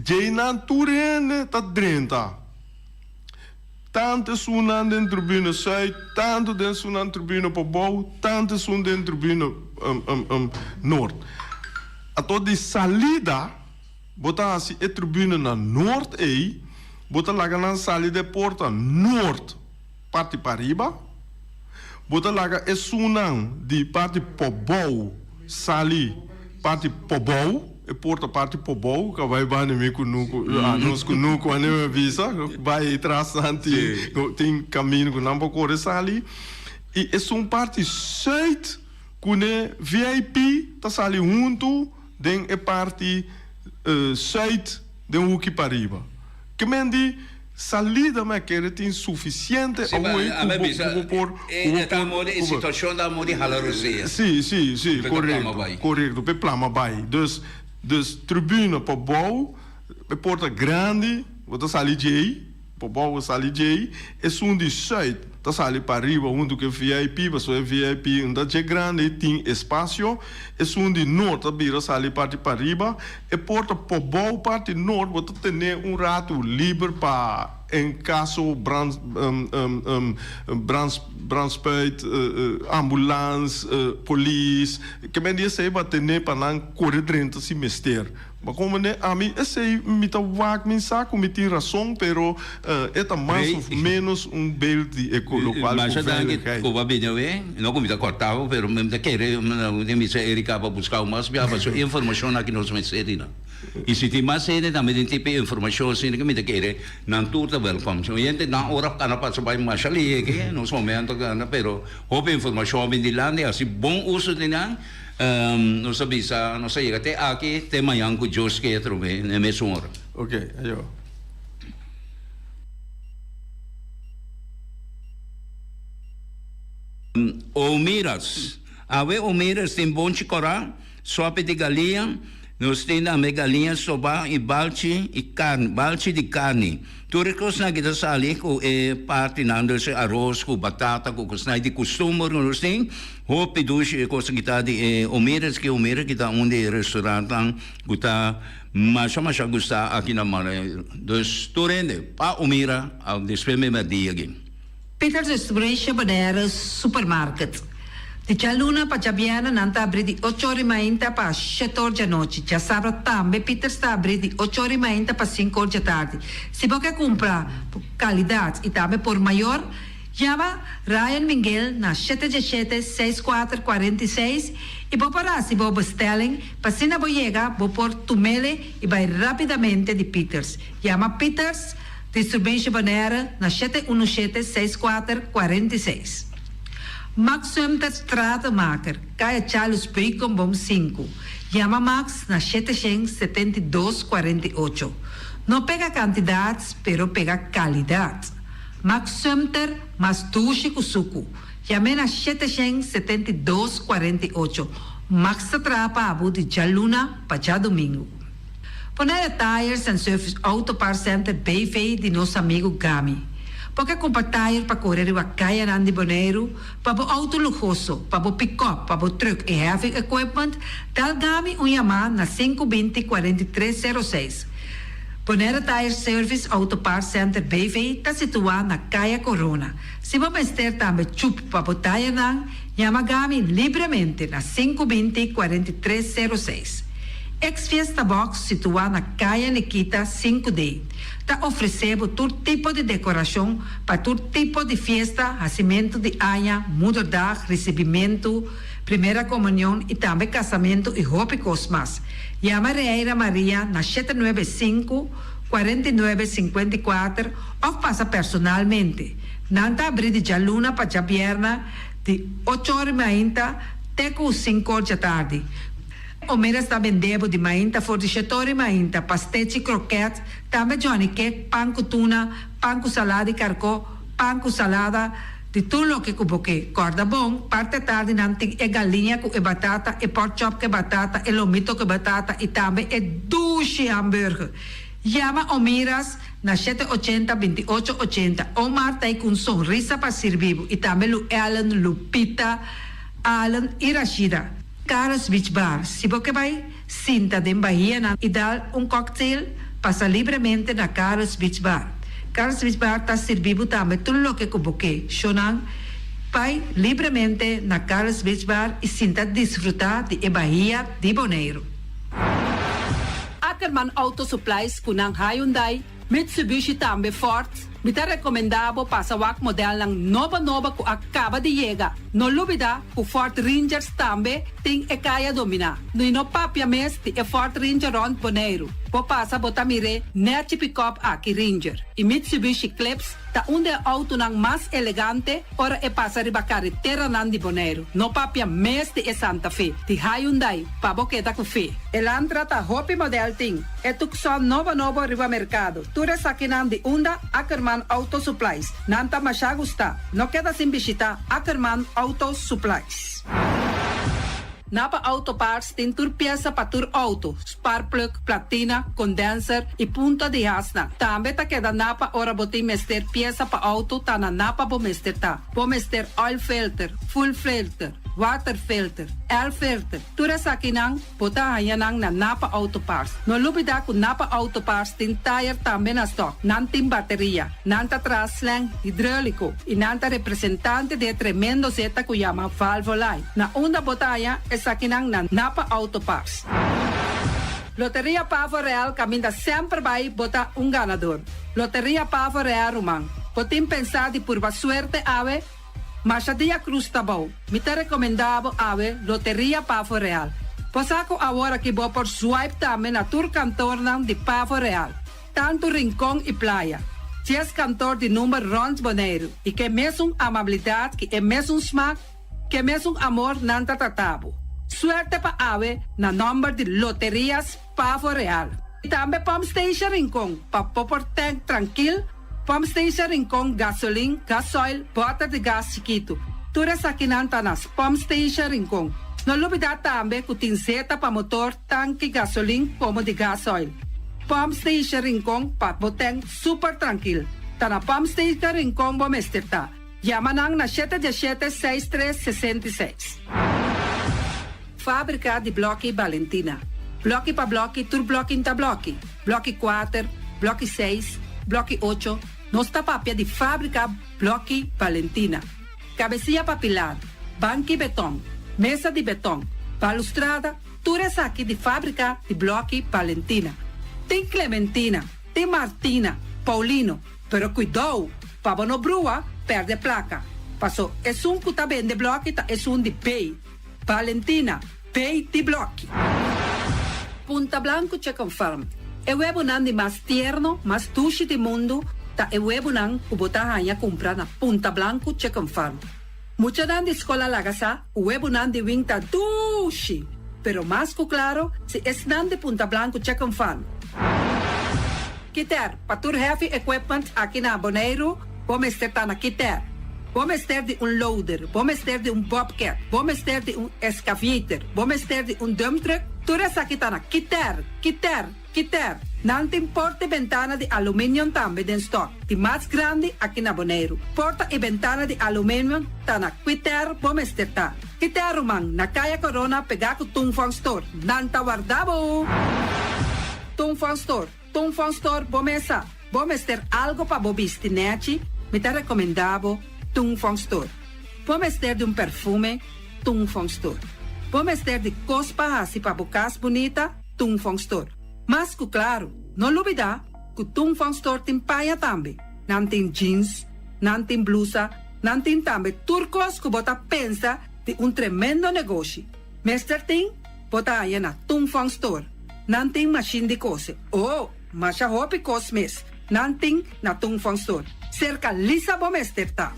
já na turene está dentro. Tanto sunan dentro tribuna sul, tanto dentro sunan tribuna para bom, tanto sunan dentro tribuna norte. Então, de salida, botar assim a tribuna na norte e botar lá na salida de porta norte, parte para riba. Bota laga é sunan de parte pobou sali parte pobou e porta parte pobou que vai bane me kunuko nos kunuko ane visa vai traçante tem caminho com não corre sali e é um parte seit kune VIP tá sali junto den é parte seit den uki pariba que mendi salida mas que ele tem suficiente
a situação da mori halarosia.
Sim, correto. Pe plama bai. Dus tribuna para bom, porta grande, você sali jei, para bom sali jei, é de site, tá sali para riba, onde que VIP, mas é VIP, onde é grande, tem espaço, é de norte, tá bira sali parte para riba, e porta para bom parte norte, você tem rato livre para em caso brandspuit, ambulance, police, que me diz aí para ter para não correr dentro desse mistério. Mas como né, a mim esse me tá vag me saco me tem razão, pero é mais ou menos belo de ecolocal.
Mas já daqui como bem não como tá cortado, pero mesmo da querer me dizer Erika para buscar mais bem a informação aqui nos meserina. E se tem mais gente também tem tipo informação assim que me da querer não tudo welcome. So gente na hora para passar by mais ali que nos momentos pero houve informação bem de lá né assim bom uso de não não sabia até aqui tem manhã com José que trouxe na mesma hora.
Ok, aí ó.
Omiras, Omiras tem bom chicorá, sopa de galinha, nós temos também galinha, soba e balchi de carne. Tudo que nós kita sali com parte nando se arroz com batata com nós de costume nós tem, hope dos coisa kita de Omiras que kita onde restaurante kita mas gusta aqui na Mara. Dus torende pa Omira ao despeme dia aqui.
Peter's Restaurant Banera Supermarket. De Chaluna para Chabiana nanta abri di 8h30 para 7h da noite. Já sabe também Peter's está abri di 8h30 para 5h da tarde. Se você comprar qualidade e também por maior, chama Ryan Miguel na 717-6446 e vou parar se vou bestelling, para se não chega, vou pôr tumele e vai rapidamente de Peter's. Chama Peter's Distribution Banera na 717-6446. Max Sumter Stratenmaker, Kaya Charles Bacon Bom 5. Chama Max na 772-48. Não pega quantidades, pero pega qualidade. Max Sumter, mas tuxe com suco. Chame na 772-48. Max Trapa Abu de Chaluna para domingo. Ponera Tires and Service Auto Parts Center BV de nosso amigo Gami. Porque compra tire para correr a caia Nandi Boneiro, para o auto luxuoso, para o pick-up, para o truck e heavy equipment, tal Gami chamar na 520-4306. Ponera Tire Service Auto Parts Center BV está situado na Caia Corona. Se você ter também chup para o tire não, chama Gami livremente na 520-4306. Ex-Fiesta Box, situada na Caia Nikita 5D, está oferecendo todo tipo de decoração para todo tipo de festa, nascimento de anha, mudança, recebimento, primeira comunhão e também casamento e roupas mais. Chama Reira Maria na 795-4954 ou passa personalmente. Nanta abrir de Jaluna para Jabierna de 8h30 até 5h da tarde. O Mera está vendendo de mainta, for de chetori mainta, pastete croquete, também Johnny Cake, pão com tuna, pão com salada e carcó, pão com salada, de tudo o que cuboque. Corda bom, parte tarde nanti é galinha com batata, e pork chop com batata, e lomito com batata, e também é duche hambúrguer. Chama o Miras na 780-2880, ou Marta aí com sorriso para servir, e também o Ellen, Lupita, Alan e Rashida. Carlos Beach Bar. Se você vai sinta de Bahia e dar cocktail, passa livremente na Carlos Beach Bar. Carlos Beach Bar está servindo também tudo o que você quer. Vai livremente na Carlos Beach Bar e sinta desfrutar de Bahia de Bonaire.
Ackerman Auto Supplies kunang Hyundai, Mitsubishi também Ford. Me está recomendado para o modelo ng nova que acaba de chegar. Não lubida que o Ford Rangers também tem e kaya dominar. No papia mes de Ford Ranger Rond Bonaire. Po passa botamire net pick-up aqui Ranger. E Mitsubishi Eclipse ta onde auto ng mais elegante ora e passa riba carretera nan di Bonaire. No papia mes de Santa Fe. Di Hyundai pa boqueta com fe. Elantra ta hopi model ting. E tukson novo riba mercado. Ture sakinan di unda Ackerman Auto Supplies. Nanta masya gusta. No queda sin visita Ackerman Auto Supplies. Napa Auto Parts tem tur pieza para tur auto, spark plug, platina, condenser e punta de hasna. Também tá queda Napa ora botim mester pieza para auto tá na Napa bo mester tá. Bo mester oil filter, full filter, water filter, air filter. Tura sa kinang bota hayanang na Napa Auto Parts. No lubida ku Napa Auto Parts tin tire também na stock. Nantim bateria, nanta traslang hidráulico e nanta representante de tremendo zeta ku llama Valvoline. Na onda botaya sa kinang na Napa Auto Parts. Loteria Pavo Real caminha sempre vai botar ganador. Loteria Pavo Real Rumang. Potim pensar de por suerte ave, mas a dia cruz tá bom. Me tá recomendado ave Loteria Pavo Real. Posaco agora que vou por swipe também na tour cantor de Pavo Real. Tanto rincão e praia. Dias cantor de número Rond Bonaire. E que mesmo amabilidade, que é mesmo smack, que mesmo amor nanta tratabo. Suerte pa ave na number de Loterias Pavo Real. E também Pump Station Rincon, pa popor tank tranquil, Pump Station Rincon gasolina, gasoil, butter de gas chiquito. Tura sa kinanta nas Pump Station Rincon. No lubida também que tem zeta pa motor, tanque gasolina como de gasoil. Pump Station Rincon pa boteng super tranquil. Ta na Pump Station Rincon bom esterta. Yamanang na 717-6366. Fábrica de Bloque Valentina. Bloque para bloque, tur bloque inta bloque. Bloque 4, bloque 6, bloque 8. Nossa papia de fábrica Bloque Valentina. Cabecilla papilar, banco betão, mesa de betão, balustrada, tudo isso aqui de fábrica de Bloque Valentina. Tem Clementina, tem Martina, Paulino, pero cuidado, para não brua, perde placa. Passou, é que tá bem de bloque, é de pay. Valentina, pay de bloque. Punta Blanco Chicken Farm. É o huevo de mais tierno, mais dulce do mundo, tá é o huevo que você vai comprar na Punta Blanco Chicken Farm. Mucha de escola lagasa, o huevo de winta dulce, pero mais que claro, se é de Punta Blanco Chicken Farm. Kiter, patur heavy equipment aqui na Bonaire, vamos estar na Kiter. Vamos ter de loader, vamos ter de bobcat, vamos ter de excavator, vamos ter de dump truck. Tudo isso aqui está na Kiter. Quiter, nanting porta e ventana de aluminium tambe den stock. Di mas grande aqui na Bonaire. Porta e ventana de aluminium ta na Quiter bomesterta. Quiter rumang na kaya corona pega ko Tungfang Store. Nanta wardabo. Tungfang Store bomesa. Bomester algo pa bobisti neti. Me ta recomendavo Tungfang Store. Bomester de perfume Tungfang Store. Bomester de cospa hasi pa bukas bonita Tungfang Store. Mas que claro, não olvidar que o Tungfang Store tem paia também. Não tem jeans, não tem blusa, não tem também turcos que bota pensa de tremendo negócio. Mester tem, bota aí na Tungfang Store. Não tem machine de coser. Oh, mas a roupa cos mes. Não tem na Tungfang Store. Cerca lisa bom mester tá.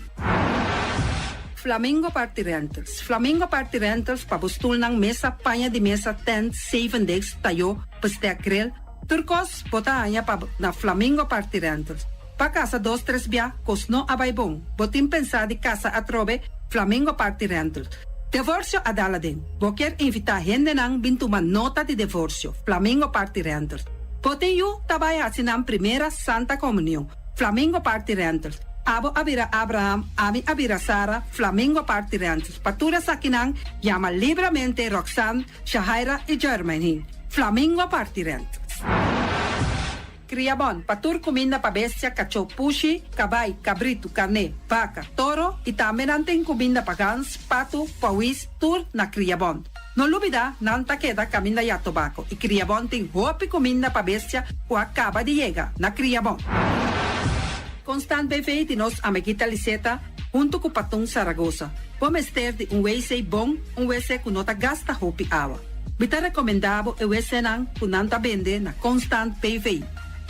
Flamingo Party Rentals. Flamingo Party Rentals pa bustul ng mesa, panya di mesa, tent, 7 days, tayo, pastek grill. Turcos, bota anya pa na Flamingo Party Rentals. Pa casa 2-3 bia, kos no abay bong. Botin pensa di casa atrobe, Flamingo Party Rentals. Divorcio adala din. Boker invita hende nang bintuman nota di divorcio. Flamingo Party Rentals. Botin yu tabay asinang primera Santa Comunión. Flamingo Party Rentals. Abo abira Abraham, ami abira Sara, Flamingo Party Rentals. Patura sa kinang, llama libremente Roxanne, Shahaira y Germany. Flamingo Party Rentals. Criabon, patur comida pa bestia, cacho pushi, cabay, cabrito, carne, vaca, toro, y también anten comida pa gans, pato, pawis, tur na Criabon. No olvida, nanta queda camina ya tobacco, y Criabon ting hopi comida pa bestia, o acaba de llegar na Criabon. Constant BV de nos amiguita Liseta, junto com Patung Zaragoza. Pomester de WC bom, WC que nota gasta hopi awa. Bita recomendavo o WC nang kunanta bende na Constant BV.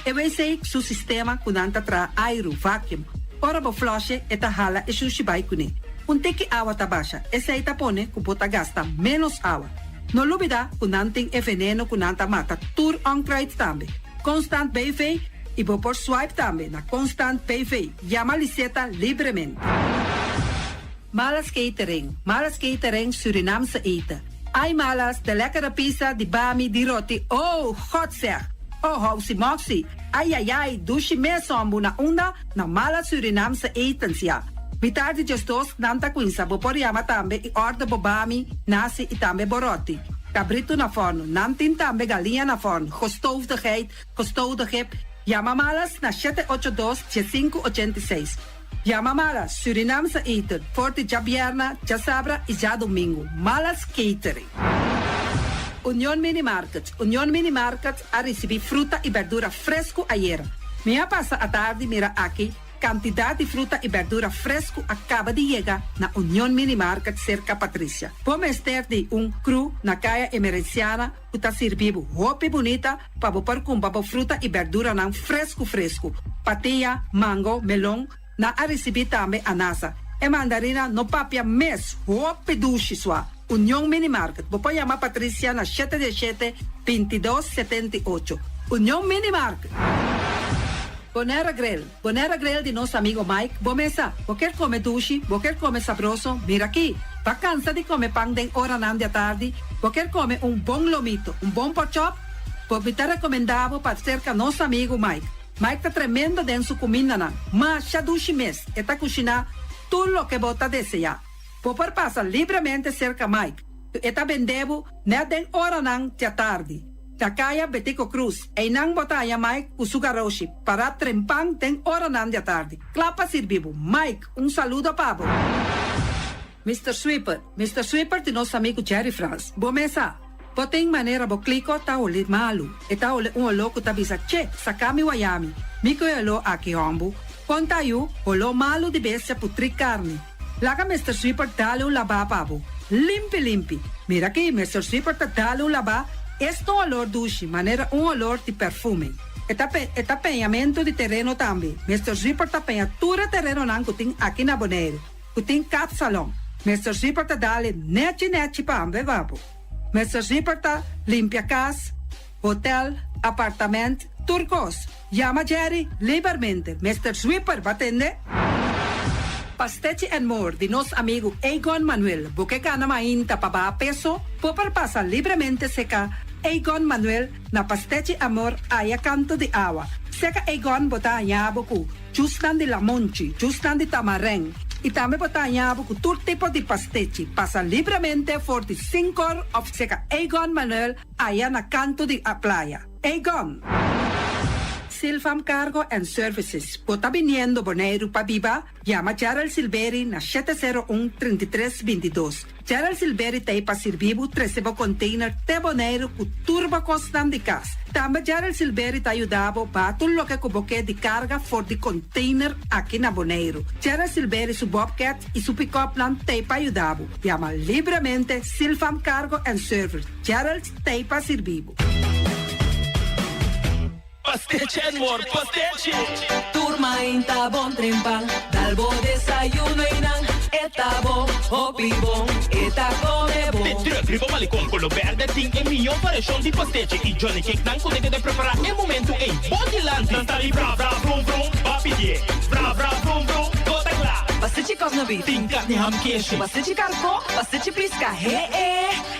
O WC su sistema kunanta tra aero vacuum. Ora bo flushe eta hala e sushibay kuni. Teki awa tabasha, esa ita pone kupota gasta menos awa. No lubida kunanting e veneno kunanta mata tur on crate tambe. Constant BV e vou por swipe também na Constant PV. Llama Liseta livremente. Malas catering Surinamse eten. Ai malas, de lekkere pizza, di bami, di roti. Oh, god zeg. Oh, housie moxie. Ai, dushi mesombu na una na malas Surinamse etens ja. Mitardi gestos nanta quinsa, bo por llama tambe e orda bo bami, nasi e tambe boroti. Cabrito na forno, nantin tambe galinha na forno. Gestoofde geit, gestoofde gip. Llama malas na 782-7586. Llama malas, Surinamse eten, forte já bierna, já sabra e já domingo. Malas catering. Union Mini Market a receber fruta e verdura fresco ayer. Minha passa a tarde mira aqui, quantidade de fruta e verdura fresco acaba de chegar na Union Mini Market cerca Patrícia. Pomester de cru na caia emergenciana, que tá servindo roupa bonita para pôr com fruta e verdura não fresco. Patia, mango, melão, na a receber também anasa. E mandarina no papia mes, roupa duche sua. Union Mini Market. Vou chamar Patrícia na 717-2278. Union Mini Market. Bonera Grill de nosso amigo Mike. Bomesa, quer comer duche, quer comer sabroso, mira aqui. Tá cansa de comer pão de hora nan de tarde, quer comer bom lomito, bom pork chop? Vou te recomendava para cerca nosso amigo Mike. Mike tá tremendo dentro comida nan, mas já duche mes, e tá cozinhar tudo o que bota desejar. Vou passar livremente cerca Mike, e tá vendendo né de hora nan de tarde. Takaya Betico Cruz, e nang botaya Mike Usugaroshi, para trempang ten hora nan de tarde. Clapa sirvivo. Mike, saludo pabo. Mr. Sweeper de nosso amigo Jerry France. Bomesa, poteng maneira bo kliko ta ole malu. E ta ole louco ta bisa, che, sakami wayami. Miko elo aki hombu. Conta yu, olo malu de bestia putri carne. Laga Mr. Sweeper dale laba pabo. Limpi. Mira aqui, Mr. Sweeper ta dale laba. Este olor duche, maneira olor de perfume. Eta penhamento de terreno também. Mr. Zipper ta penhatura terreno nan kuting aqui na Bonaire. Kuting cap salão. Mr. Zipper ta dale neti pa ambe vapo. Mr. Zipper ta limpia casa, hotel, apartamento, turcos. Llama Jerry livremente. Mr. Zipper va atender. Pastete and More de nosso amigo Egon Manuel. Porque gana mainta para peso, popar passa livremente seca Egon Manuel na Pastechi Amor aya canto de agua. Seka Egon bota anyabo ku Justan de Lamonchi, Justan de Tamareng. E também bota anyabo ku todo tipo de pastechi. Passa livremente for the 5 of Seka Egon Manuel aya na canto de a playa. Egon! Silfam Cargo and Services. Bota viniendo Bonaire pa Viva, llama Gerald Silveri na 701-3322. Gerald Silveri te pa servibo 13 container te Bonaire ku turbo costan de cas. Também Gerald Silveri te ajudava para tudo lo que cuboque de carga for de container aqui na Bonaire. Gerald Silveri su Bobcat e su pick-up plan te pa ajudava. Llama livremente Silfam Cargo and Services. Gerald te pa servibo.
Pastiche, amor, pastiche. Turma inta bon trempan, dalbo desayuno inan. Eta bon, hopi bon, eta come bon.
Te tribo malicom con lo verde ting e mio variação de pastiche. E Johnny Cake não consegue de preparar em momento em Bodyland. Não tá ali bra bra brum brum, papi die. Bra bra brum brum, bota lá.
Pastiche cosnabi,
Ting carne ham queijo.
pastiche carco, pastiche pisca, he.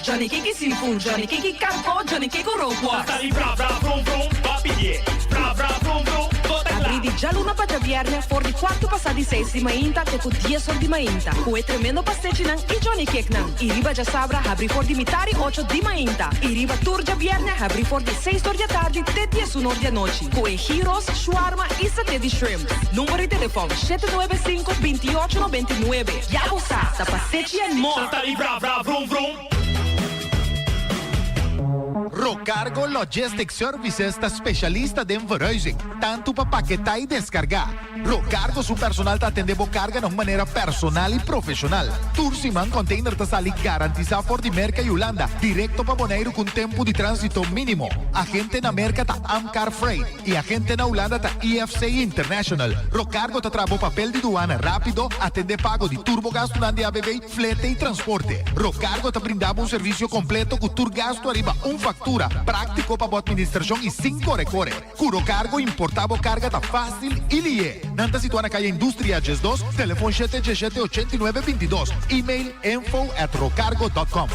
Johnny Cake seafood, Johnny Cake carco, Johnny Cake roquas.
Tá ali bra bra brum brum, papi die. Bra bra brum brum, bota lá.
Abri già luna para viernes, for di 4 passati 6 di mainta, che con 10 sol di mainta. Cue tremendo pastiche nan, e Johnny Cake nan. I riba già sabra, abri for di mitari 8 di mainta. I riba turgia viernes, abri for di 6 di tardi, te 10 un'ora di noci. Cue gyros, shawarma e satè di shrimp. Numero di telefono 795-2899. Ja, sa, sa pastiche and more.
Tá ali bra bra brum brum.
Rocargo Logistic Services está specialista de verhuizing, tanto para paquetar e descargar. Rocargo su personal te atendendo carga de maneira personal e profissional. Tursiman container te sali garantizado por de merca e Holanda, directo para Bonaire com tempo de trânsito mínimo. Agente na merca ta Amcar Freight e agente na Holanda ta EFC International. Rocargo te trabo papel de duana rápido, atende pago de turbogasto de ABB, flete e transporte. Rocargo te brindava serviço completo com turgasto arriba factura, práctico para a administração e 5 recorre. Curo cargo, importavo carga tá fácil e lié. Nanta situada na calle Indústria Ges 2, telefone 717-8922, e-mail info@rocargo.com.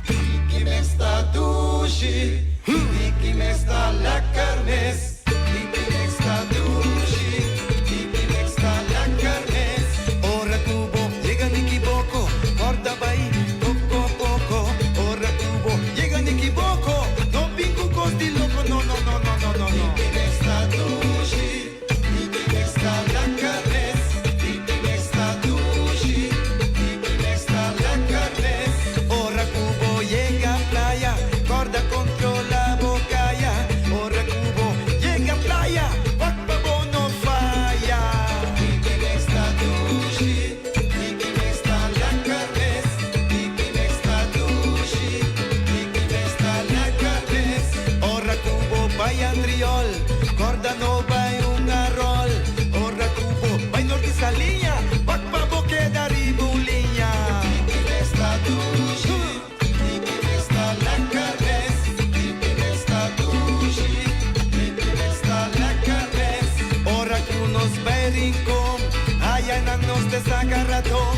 Vicky me está dushi, Vicky me está la carnes, Vicky me está dushi, Vicky me está la carnes. Ora tubo, llega Nicky Boko, porta bai, poco a poco. Ora tubo, llega Nicky Boko, no pingo costi loco, no. Vicky me está dushi, Vicky me está la carnes, Vicky me está dushi, Vicky me está la carnes. Ora cubo llega a playa, corda controla bocaya. Ora cubo llega a playa, guapa bono falla. Vicky me está dushi, Vicky me está la carnes, Vicky me está dushi, Vicky me está la carnes. Ora cubo vaya triol, corda no vai un arrol. Ora cubo vai norte salinha, guapa boque da ribulinha. Vicky me está dushi, Vicky me está la carnes, Vicky me está dushi, Vicky me está la carnes. Ora cunos vai rincón, allá en nos te saca ratón.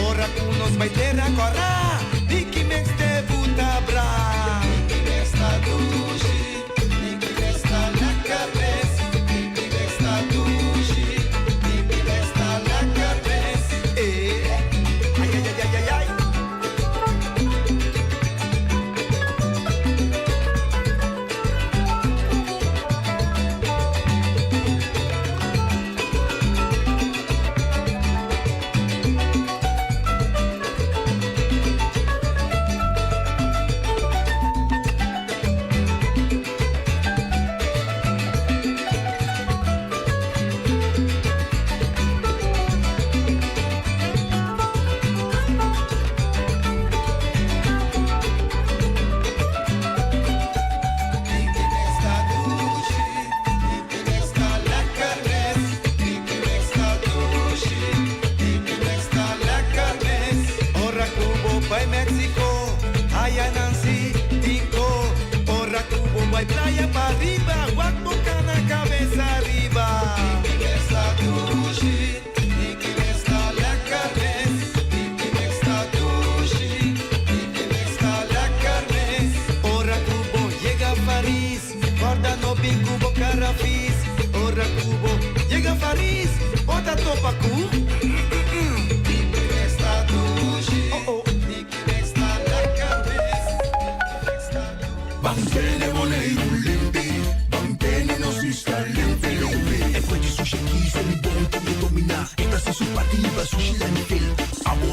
Ora cunos vai terra corra, Vicky me te puta bra. Vicky me está dushi, Vicky me está la carnes, Vicky me está dushi, Vicky me está la carnes. Ay. Vicky me está dushi, Vicky me está la carnes, Vicky me está dushi, Vicky me está la carnes. Ora cubo vai México, allá Nancy, Tico. Ora cubo vai playa pa arriba, guapo na cabeza arriba. Vicky me está dushi, Vicky me está la carnes, Vicky me está dushi, Vicky me está la carnes.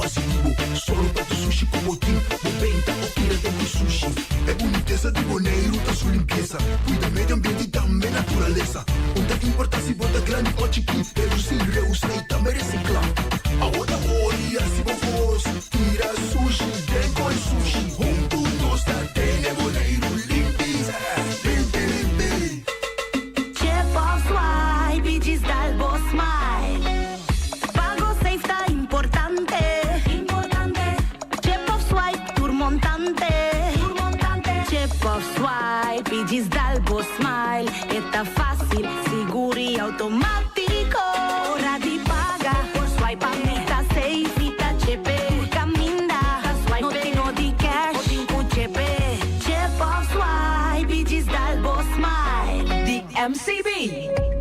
passivo. Solo para tu sushi como Tim, 90 o tira de sushi. É boniteza de boneiro, tá sua limpeza. Cuida meio ambiente e também natureza. Onde importa se bota grande ou chiquinho. Reduzir, reusar e também reciclar. A outra olha se vos tira sushi, vem com sushi. Juntos tá tem boneiro limpeza. Limpi.
Chip of swipe, diz Dalbo Smile. Pago safe tá importante. Chip of swipe, turmontante. Chip of swipe, diz Dalbo Smile. Está fácil, seguro e automático. Hora de pagar por swipe, tá safe, tá chip. Caminda, no tenho de cash, o chip. Chip of swipe, diz Dalbo Smile.
The MCB.